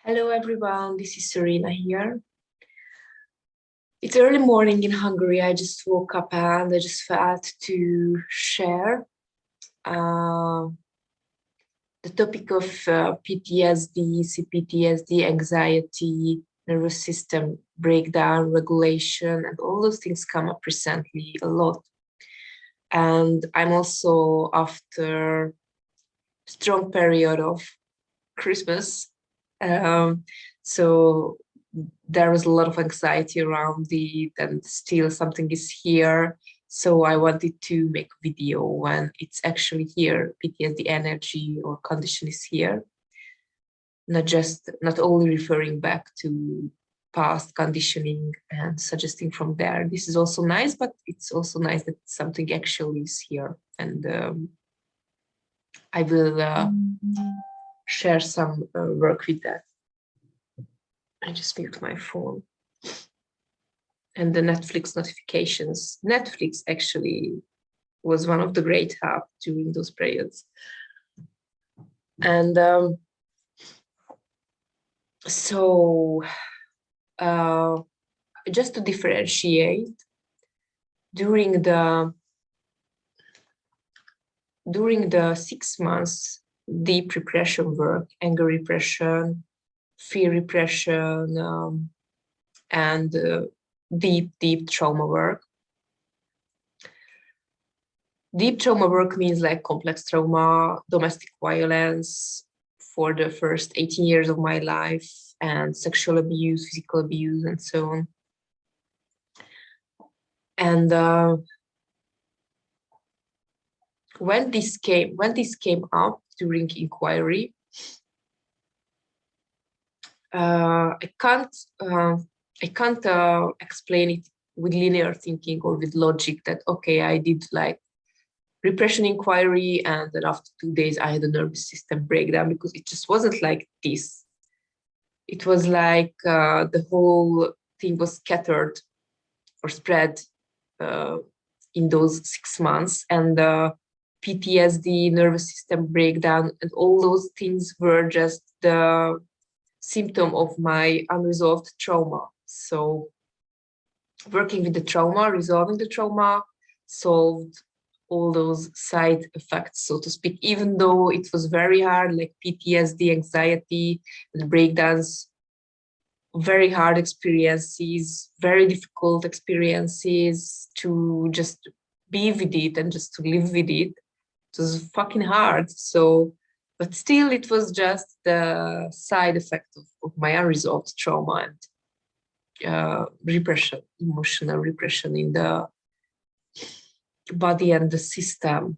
Hello everyone, this is Serena here. It's early morning in Hungary. I just woke up and I just felt to share the topic of PTSD, CPTSD, anxiety, nervous system breakdown, regulation, and all those things come up recently a lot. And I'm also after strong period of Christmas. So there was a lot of anxiety around it, and still something is here. So I wanted to make a video when it's actually here, PTSD energy or condition is here. Not only referring back to past conditioning and suggesting from there. This is also nice, but it's also nice that something actually is here. And I will share some work with that. I just mute my phone. And the Netflix notifications. Netflix actually was one of the great help during those periods. And just to differentiate, during the 6 months deep repression work, anger repression, fear repression, and deep trauma work. Deep trauma work means like complex trauma, domestic violence for the first 18 years of my life, and sexual abuse, physical abuse, and so on. And when this came up during inquiry, I can't explain it with linear thinking or with logic that, okay, I did like repression inquiry and then after 2 days I had a nervous system breakdown, because it just wasn't like this. It was like the whole thing was scattered or spread in those 6 months, and PTSD, nervous system breakdown, and all those things were just the symptom of my unresolved trauma. So working with the trauma, resolving the trauma, solved all those side effects, so to speak, even though it was very hard, like PTSD, anxiety, and breakdowns, very hard experiences, very difficult experiences to just be with it and just to live with it. It was fucking hard. So, but still it was just the side effect of my unresolved trauma and repression, emotional repression in the body and the system.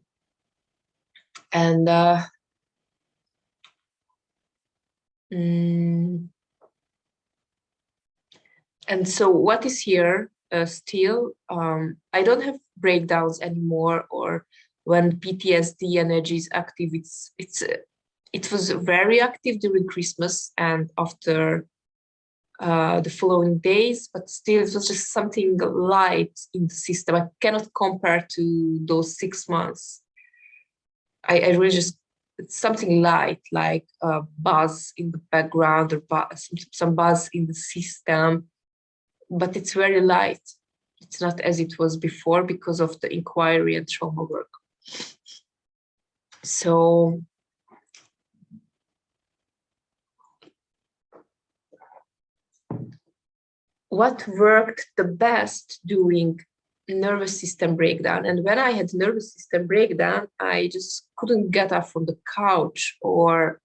And and so what is here still, I don't have breakdowns anymore, or when PTSD energy is active, it was very active during Christmas and after the following days, but still it was just something light in the system. I cannot compare to those 6 months. I really just, it's something light, like a buzz in the background or some buzz in the system, but it's very light. It's not as it was before because of the inquiry and trauma work. So what worked the best during nervous system breakdown? And when I had nervous system breakdown, I just couldn't get up from the couch, or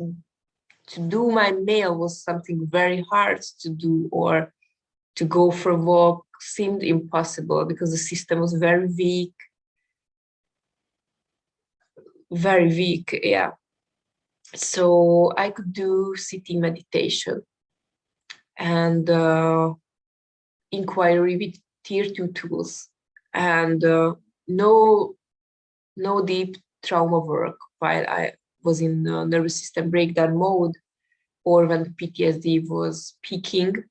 to do my meal was something very hard to do, or to go for a walk seemed impossible because the system was very weak. Very weak, yeah. So I could do sitting meditation and inquiry with tier 2 tools, and no deep trauma work while I was in nervous system breakdown mode, or when the PTSD was peaking.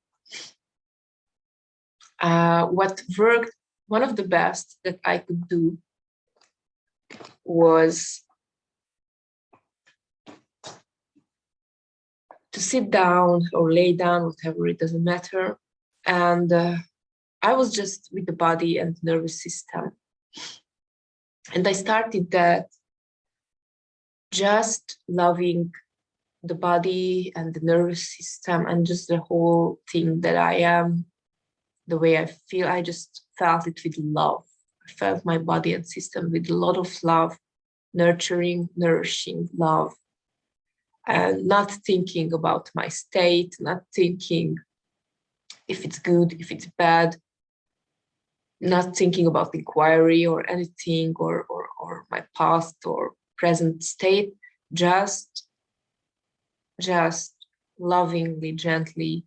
What worked, one of the best that I could do, was to sit down or lay down, whatever, it doesn't matter. And I was just with the body and nervous system. And I started that just loving the body and the nervous system and just the whole thing that I am, the way I feel. I just felt it with love. I felt my body and system with a lot of love, nurturing, nourishing love, and not thinking about my state, not thinking if it's good, if it's bad, not thinking about inquiry or anything or my past or present state, just lovingly, gently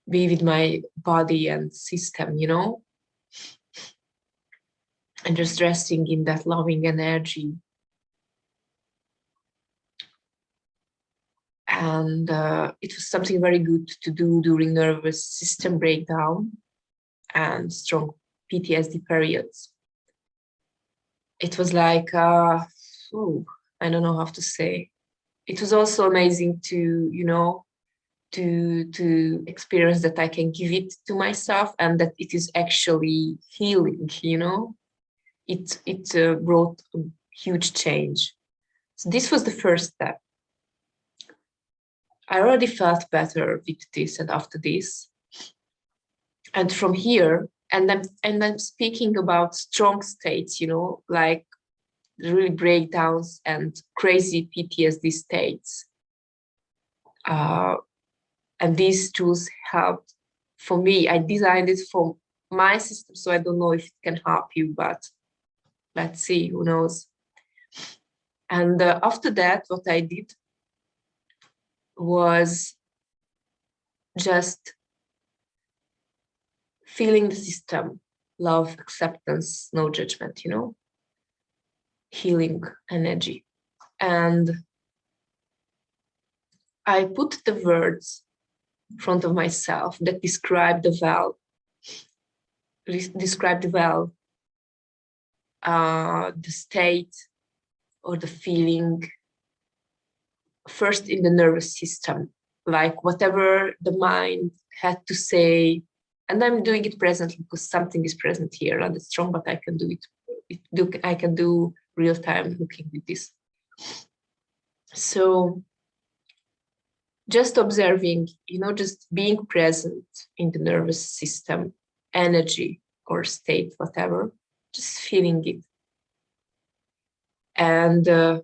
be with my body and system, you know, and just resting in that loving energy. And it was something very good to do during nervous system breakdown and strong PTSD periods. It was like, I don't know how to say. It was also amazing to, you know, to experience that I can give it to myself and that it is actually healing, you know. It brought a huge change. So this was the first step. I already felt better with this and after this. And from here, and I'm speaking about strong states, you know, like really breakdowns and crazy PTSD states. And these tools helped for me. I designed it for my system, so I don't know if it can help you, but let's see, who knows. And after that, what I did was just feeling the system, love, acceptance, no judgment, you know, healing energy. And I put the words in front of myself that describe the state or the feeling first in the nervous system, like whatever the mind had to say. And I'm doing it presently because something is present here and it's strong, but I can do it. I can do real time looking with this. So just observing, you know, just being present in the nervous system, energy or state, whatever, just feeling it. And the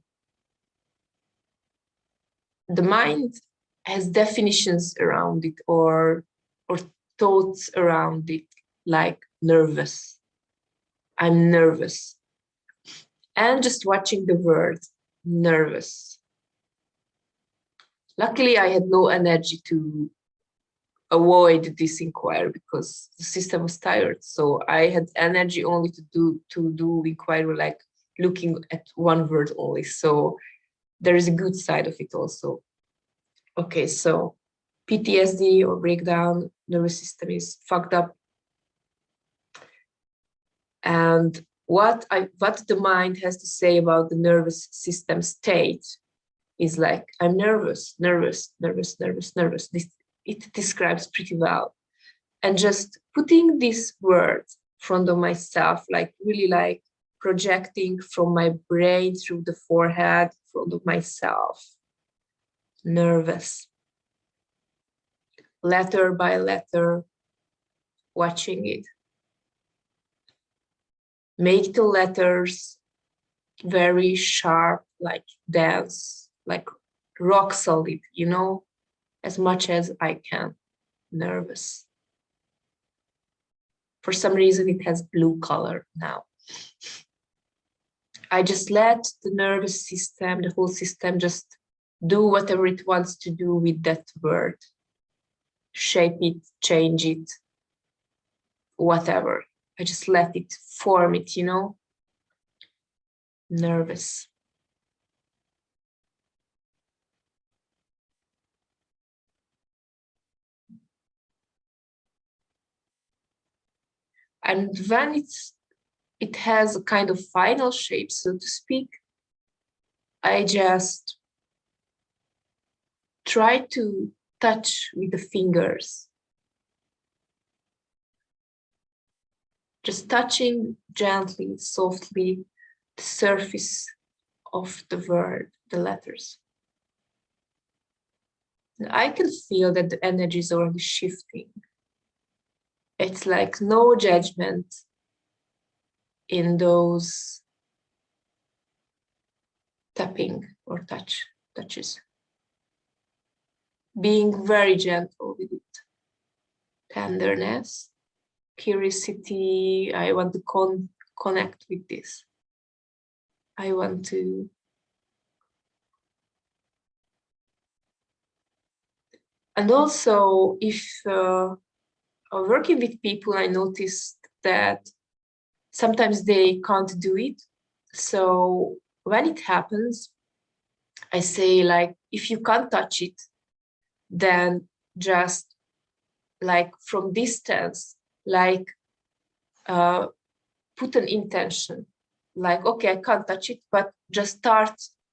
mind has definitions around it or thoughts around it, like nervous. I'm nervous. And just watching the word nervous. Luckily, I had no energy to avoid this inquiry because the system was tired. So I had energy only to do inquiry, like looking at one word only. So there is a good side of it also. Okay, so PTSD or breakdown, nervous system is fucked up. And what the mind has to say about the nervous system state is like, I'm nervous. It describes pretty well. And just putting this word in front of myself, like really like projecting from my brain through the forehead, in front of myself. Nervous. Letter by letter, watching it. Make the letters very sharp, like dense, like rock solid, you know, as much as I can. Nervous. For some reason, it has blue color now. I just let the nervous system, the whole system, just do whatever it wants to do with that word. Shape it, change it, whatever. I just let it form it, you know. Nervous. And when it has a kind of final shape, so to speak, I just try to touch with the fingers. Just touching gently, softly, the surface of the word, the letters. And I can feel that the energy is already shifting. It's like no judgment in those tapping or touches. Being very gentle with it. Tenderness, curiosity. I want to connect with this. I want to and also if working with people, I noticed that sometimes they can't do it. So when it happens, I say, like, if you can't touch it, then just like from distance, like put an intention, like, okay, I can't touch it, but just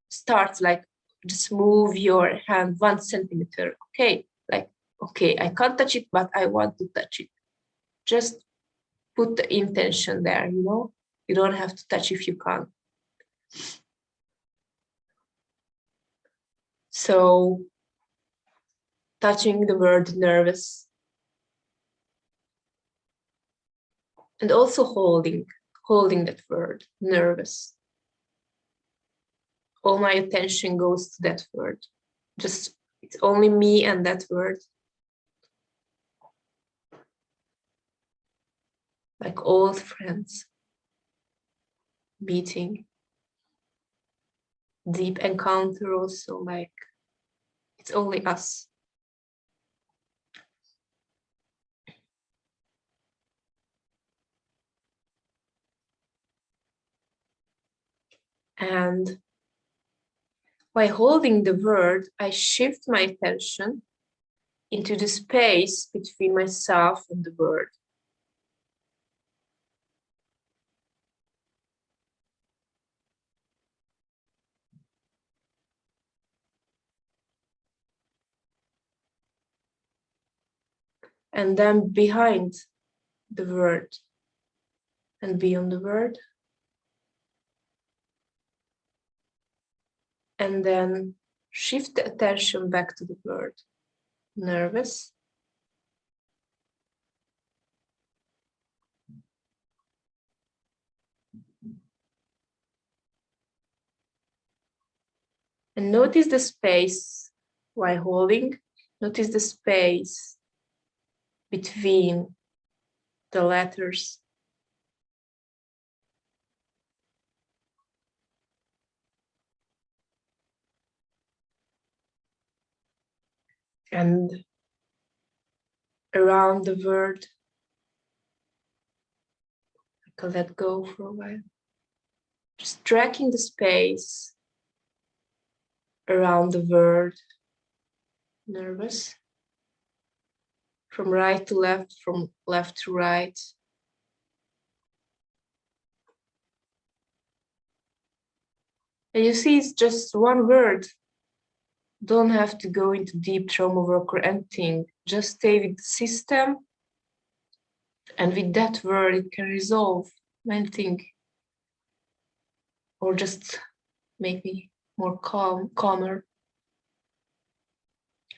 start like just move your hand 1 centimeter. Okay, like, okay, I can't touch it, but I want to touch it. Just put the intention there, you know? You don't have to touch if you can't. So touching the word nervous and also holding that word nervous. All my attention goes to that word. Just it's only me and that word. Like old friends meeting. Deep encounter also, like it's only us. And by holding the word, I shift my attention into the space between myself and the word. And then behind the word and beyond the word. And then shift the attention back to the word. Nervous. And notice the space while holding. Notice the space between the letters. And around the word. I can let go for a while. Just tracking the space around the word. Nervous. From right to left, from left to right. And you see, it's just one word. Don't have to go into deep trauma work or anything. Just stay with the system. And with that word, it can resolve anything. Or just make me more calmer.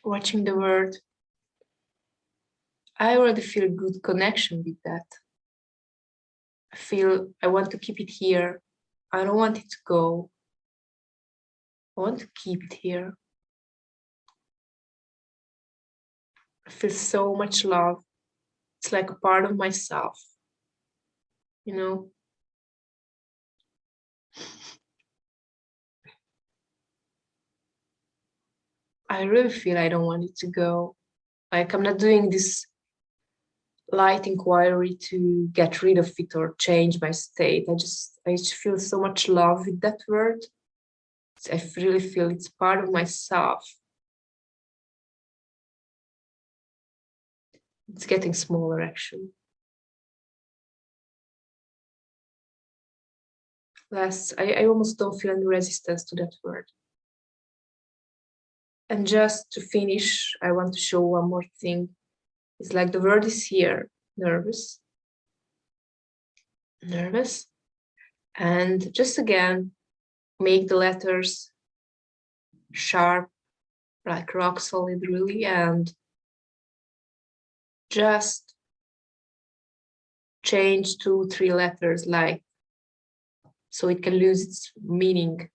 Watching the word. I already feel a good connection with that. I feel I want to keep it here. I don't want it to go. I want to keep it here. I feel so much love. It's like a part of myself, you know? I really feel I don't want it to go. Like I'm not doing this light inquiry to get rid of it or change my state. I just feel so much love with that word. I really feel it's part of myself. It's getting smaller, actually. I almost don't feel any resistance to that word. And just to finish, I want to show one more thing. It's like the word is here, nervous, nervous. And just again, make the letters sharp, like rock solid really, and just change 2-3 letters, like, so it can lose its meaning.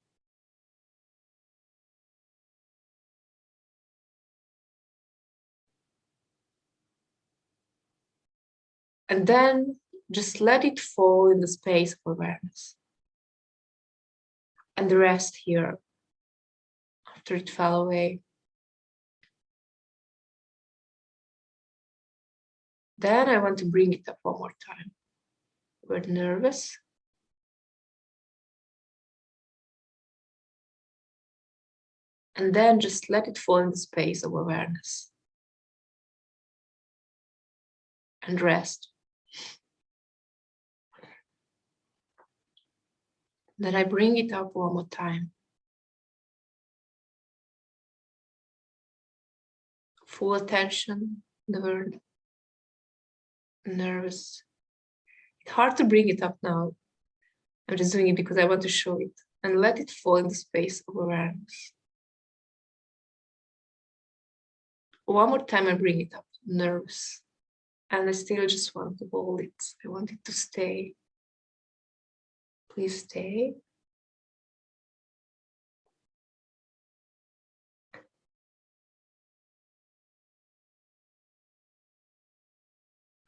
And then just let it fall in the space of awareness. And the rest here, after it fell away. Then I want to bring it up one more time. We're nervous. And then just let it fall in the space of awareness. And rest. Then I bring it up one more time. Full attention, the word nervous. It's hard to bring it up now. I'm just doing it because I want to show it. And let it fall in the space of awareness. One more time I bring it up, nervous. And I still just want to hold it. I want it to stay. Please stay.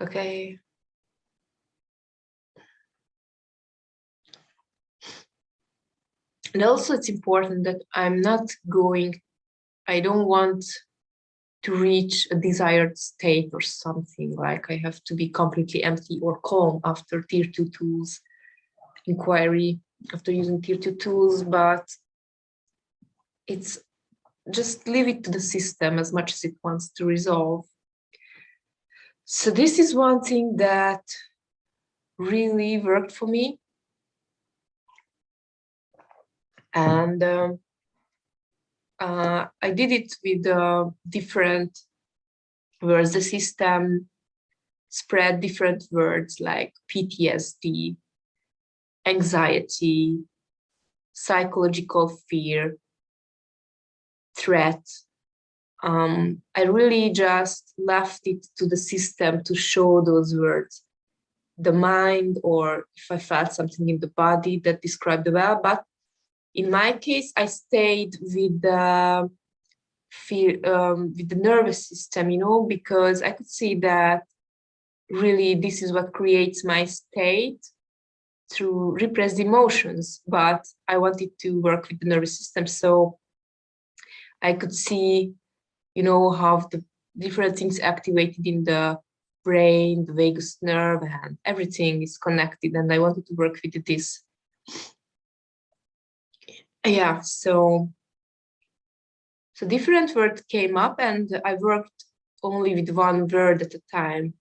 Okay. And also it's important that I'm not going, I don't want to reach a desired state or something, like I have to be completely empty or calm after tier 2 tools inquiry, after using tier 2 tools, but it's just leave it to the system as much as it wants to resolve. So this is one thing that really worked for me. And I did it with different words. The system spread different words like PTSD, anxiety, psychological fear, threat. I really just left it to the system to show those words. The mind, or if I felt something in the body that described the well. But in my case, I stayed with the fear, with the nervous system, you know, because I could see that really this is what creates my state through repressed emotions. But I wanted to work with the nervous system, so I could see, you know, how the different things activated in the brain, the vagus nerve, and everything is connected. And I wanted to work with this. Yeah, so different words came up, and I worked only with one word at a time.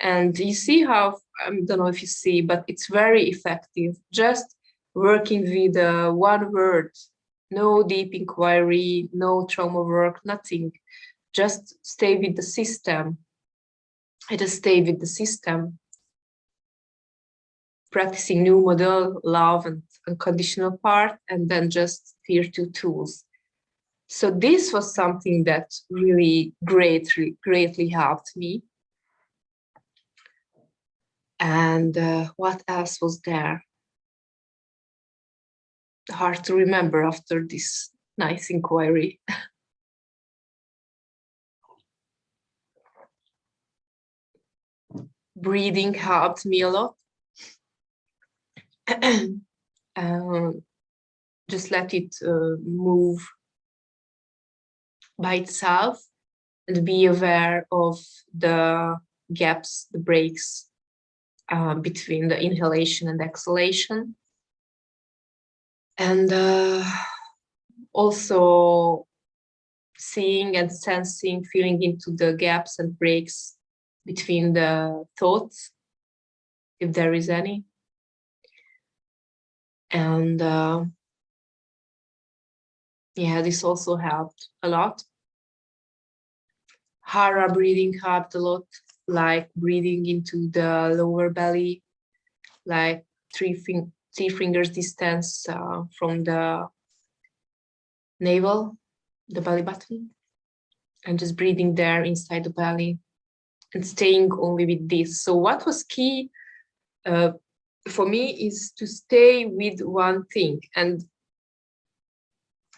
And you see how, I don't know if you see, but it's very effective. Just working with one word, no deep inquiry, no trauma work, nothing. Just stay with the system. I just stay with the system, practicing new model, love and unconditional part, and then just tier 2 tools. So this was something that really greatly helped me. And what else was there? Hard to remember after this nice inquiry. Breathing helped me a lot. Just let it move by itself and be aware of the gaps, the breaks between the inhalation and exhalation. And also seeing and sensing, feeling into the gaps and breaks between the thoughts, if there is any. And Yeah, this also helped a lot. Hara breathing helped a lot, like breathing into the lower belly, like three fingers distance from the navel, the belly button, and just breathing there inside the belly and staying only with this. So what was key for me is to stay with one thing. And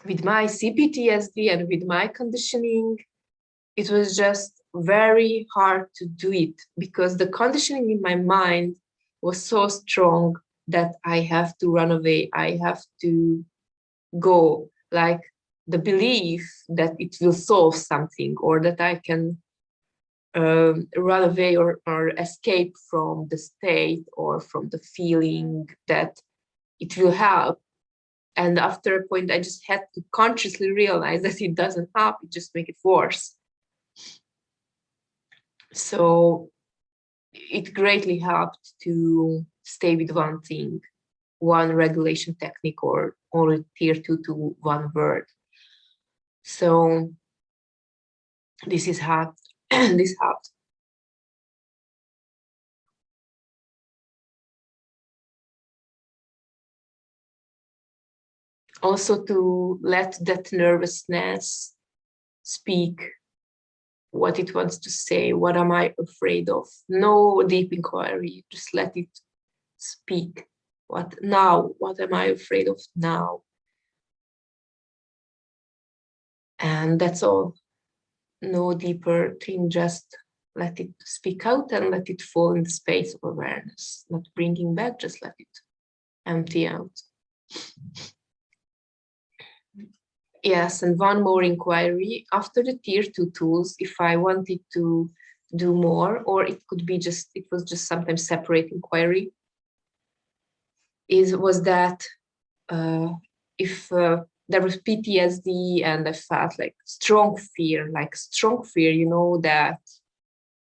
with my CPTSD and with my conditioning, it was just very hard to do it because the conditioning in my mind was so strong that I have to run away. I have to go, like the belief that it will solve something or that I can run away or escape from the state or from the feeling that it will help. And after a point, I just had to consciously realize that it doesn't help, it just makes it worse. So it greatly helped to stay with one thing, one regulation technique, or tier 2 to one word. So this is helped. This helped. Also to let that nervousness speak what it wants to say. What am I afraid of? No deep inquiry, just let it speak. What now? What am I afraid of now? And that's all. No deeper thing, just let it speak out and let it fall in the space of awareness. Not bringing back, just let it empty out. Yes, and one more inquiry. After the tier 2 tools, if I wanted to do more, or it could be just, it was just sometimes separate inquiry, was that if there was PTSD and I felt like strong fear, you know, that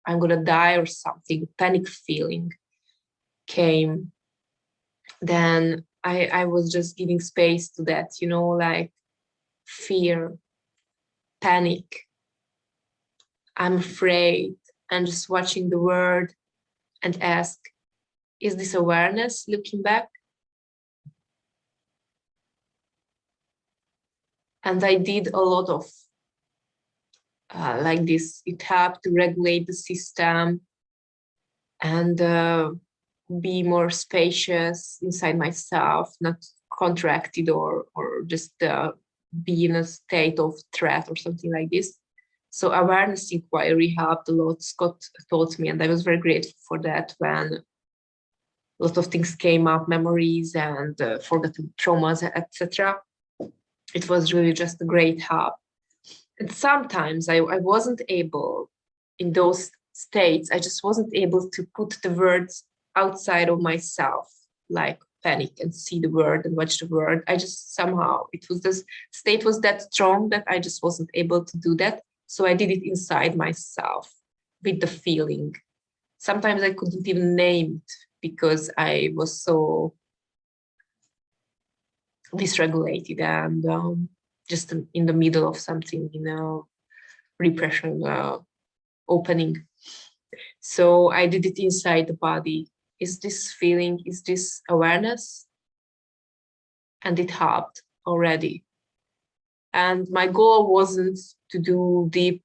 I'm gonna die or something, panic feeling came, then I was just giving space to that, you know, like fear, panic, I'm afraid, and just watching the word and ask, is this awareness looking back? And I did a lot of like this. It helped to regulate the system and be more spacious inside myself, not contracted or just be in a state of threat or something like this. So awareness inquiry helped a lot. Scott taught me, and I was very grateful for that when a lot of things came up, memories and forgotten traumas, etc. It was really just a great help. And sometimes I wasn't able, in those states, I just wasn't able to put the words outside of myself, like panic and see the word and watch the word. I just somehow, it was this state was that strong that I just wasn't able to do that. So I did it inside myself with the feeling. Sometimes I couldn't even name it because I was so dysregulated and just in the middle of something, you know, repression opening. So I did it inside the body. Is this feeling, is this awareness? And it helped already. And my goal wasn't to do deep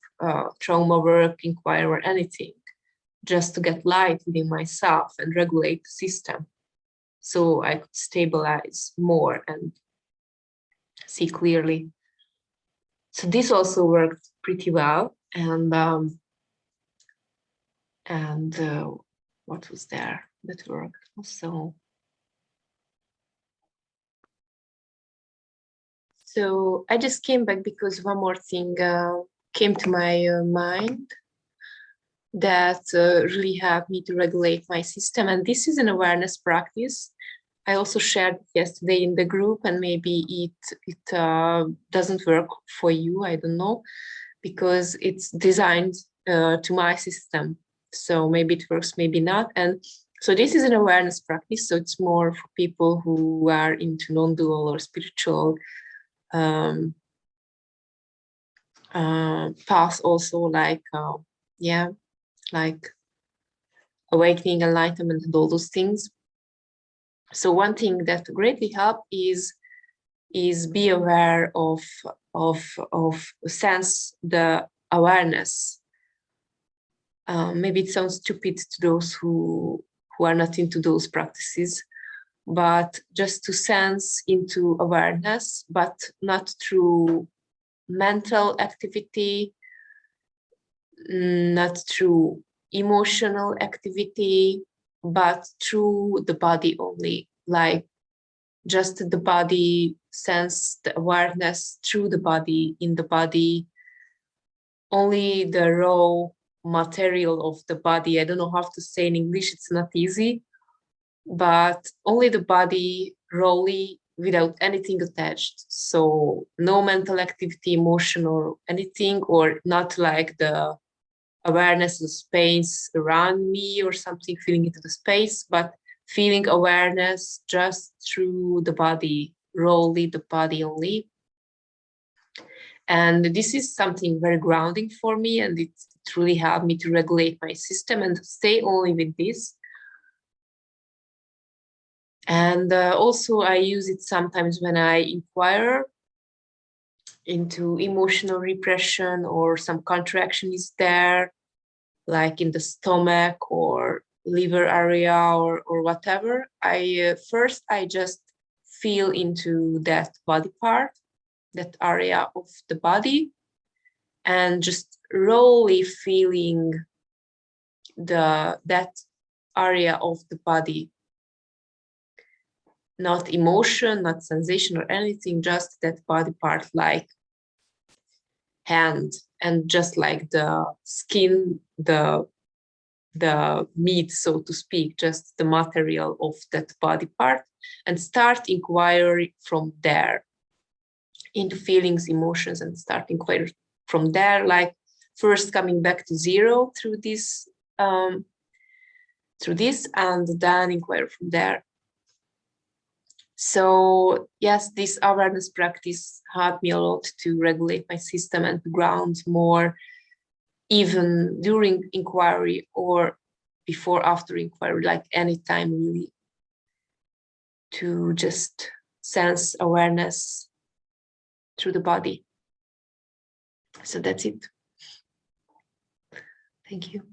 trauma work, inquire, or anything, just to get light within myself and regulate the system so I could stabilize more and see clearly. So this also worked pretty well. And what was there that worked also? So I just came back because one more thing came to my mind that really helped me to regulate my system. And this is an awareness practice. I also shared yesterday in the group, and maybe it doesn't work for you, I don't know, because it's designed to my system. So maybe it works, maybe not. And so this is an awareness practice. So it's more for people who are into non-dual or spiritual path also, like like awakening, enlightenment, and all those things. So one thing that greatly helped is be aware of sense the awareness. Maybe it sounds stupid to those who are not into those practices, but just to sense into awareness, but not through mental activity, not through emotional activity, but through the body only, like just the body, sense the awareness through the body, in the body, only the raw material of the body. I don't know how to say in English, it's not easy, but only the body rawly without anything attached. So no mental activity, emotional, anything, or not like the awareness of space around me or something, feeling into the space, but feeling awareness just through the body, rawly the body only. And this is something very grounding for me, and it truly helped me to regulate my system and stay only with this. And also I use it sometimes when I inquire into emotional repression or some contraction is there, like in the stomach or liver area or whatever. First I just feel into that body part, that area of the body, and just rawly feeling that area of the body, not emotion, not sensation or anything, just that body part, like hand, and just like the skin, the meat, so to speak, just the material of that body part, and start inquiry from there into feelings, emotions, and start inquiry from there, like first coming back to zero through this and then inquire from there. So yes, this awareness practice helped me a lot to regulate my system and ground more, even during inquiry or before, after inquiry, like anytime really, to just sense awareness through the body. So that's it. Thank you.